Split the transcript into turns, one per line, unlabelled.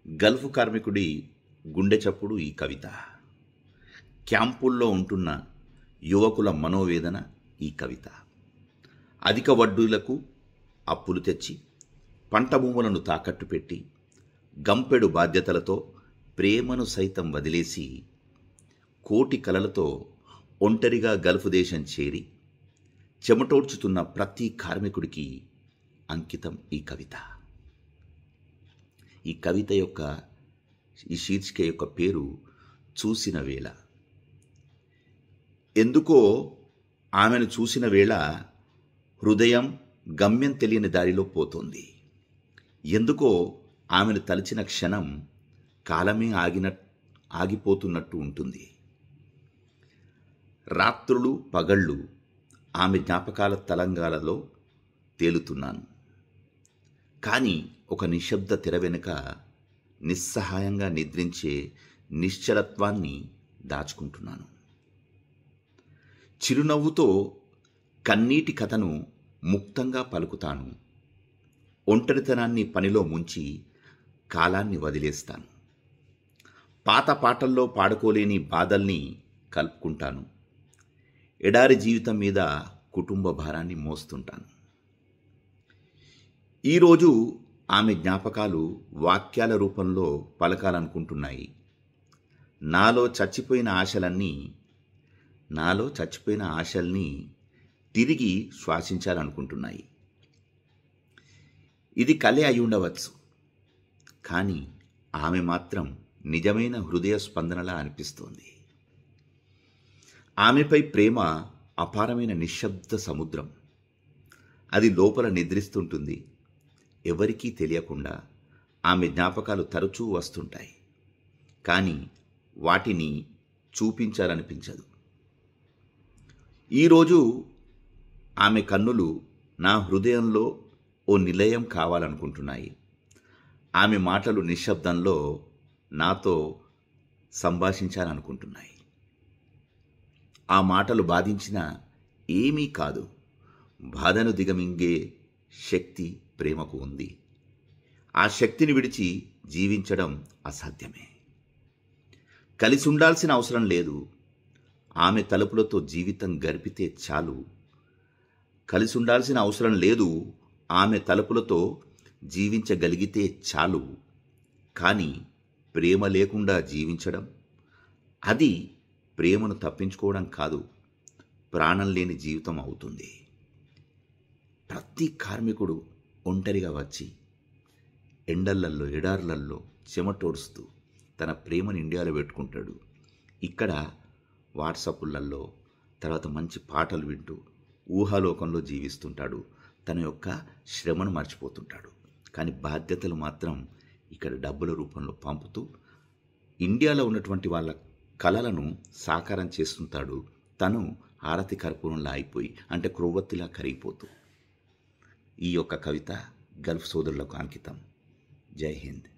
Gulf కార్మికుడి గుండె చప్పుడు ఈ కవిత. క్యాంపుల్లో ఉంటున్న యువకుల మనోవేదన ఈ కవిత. అధిక వడ్డీలకు అప్పులు తెచ్చి పంట భూములను తాకట్టు పెట్టి గంపెడు బాధ్యతలతో ప్రేమను సైతం వదిలేసి కోటి కలలతో ఒంటరిగా గల్ఫ్ దేశం చేరి చెమటోడ్చుతున్న ప్రతి కార్మికుడికి అంకితం ఈ కవిత. ఈ కవిత యొక్క ఈ శీర్షిక యొక్క పేరు చూసిన వేళ. ఎందుకో ఆమెను చూసిన వేళ హృదయం గమ్యం తెలియని దారిలో పోతోంది. ఎందుకో ఆమెను తలిచిన క్షణం కాలమే ఆగిపోతున్నట్టు ఉంటుంది. రాత్రులు పగళ్ళు ఆమె జ్ఞాపకాల తలంగాలలో తేలుతున్నాను. కానీ ఒక నిశ్శబ్ద తెర వెనుక నిస్సహాయంగా నిద్రించే నిశ్చలత్వాన్ని దాచుకుంటున్నాను. చిరునవ్వుతో కన్నీటి కథను ముక్తంగా పలుకుతాను. ఒంటరితనాన్ని పనిలో ముంచి కాలాన్ని వదిలేస్తాను. పాత పాటల్లో పాడుకోలేని బాధల్ని కలుపుకుంటాను. ఎడారి జీవితం మీద కుటుంబ భారాన్ని మోస్తుంటాను. ఈరోజు ఆమె జ్ఞాపకాలు వాక్యాల రూపంలో పలకాలనుకుంటున్నాయి. నాలో చచ్చిపోయిన ఆశల్ని తిరిగి శ్వాసించాలనుకుంటున్నాయి. ఇది కలే అయి ఉండవచ్చు, కానీ ఆమె మాత్రం నిజమైన హృదయ స్పందనలా అనిపిస్తోంది. ఆమెపై ప్రేమ అపారమైన నిశ్శబ్ద సముద్రం. అది లోపల నిద్రిస్తుంటుంది. ఎవరికీ తెలియకుండా ఆమె జ్ఞాపకాలు తరచూ వస్తుంటాయి, కానీ వాటిని చూపించాలనిపించదు. ఈరోజు ఆమె కన్నులు నా హృదయంలో ఓ నిలయం కావాలనుకుంటున్నాయి. ఆమె మాటలు నిశ్శబ్దంలో నాతో సంభాషించాలనుకుంటున్నాయి. ఆ మాటలు బాధించినా ఏమీ కాదు. బాధను దిగమింగే శక్తి ప్రేమకు ఉంది. ఆ శక్తిని విడిచి జీవించడం అసాధ్యమే. కలిసి ఉండాల్సిన అవసరం లేదు. ఆమె తలుపులతో జీవితం గడిపితే చాలు. కలిసి ఉండాల్సిన అవసరం లేదు. ఆమె తలుపులతో జీవించగలిగితే చాలు. కానీ ప్రేమ లేకుండా జీవించడం, అది ప్రేమను తప్పించుకోవడం కాదు, ప్రాణం లేని జీవితం అవుతుంది. ప్రతి కార్మికుడు ఒంటరిగా వచ్చి ఎండలల్లో ఎడార్లల్లో చెమటోడుస్తూ తన ప్రేమను ఇండియాలో పెట్టుకుంటాడు. ఇక్కడ వాట్సాప్లలో తర్వాత మంచి పాటలు వింటూ ఊహాలోకంలో జీవిస్తుంటాడు. తన యొక్క శ్రమను మర్చిపోతుంటాడు. కానీ బాధ్యతలు మాత్రం ఇక్కడ డబ్బుల రూపంలో పంపుతూ ఇండియాలో ఉన్నటువంటి వాళ్ళ కలలను సాకారం చేస్తుంటాడు. తను హారతి కర్పూరంలా అయిపోయి, అంటే క్రొవ్వొత్తిలా కరిగిపోతూ. ఈ యొక్క కవిత గల్ఫ్ సోదరులకు అంకితం. జై హింద్.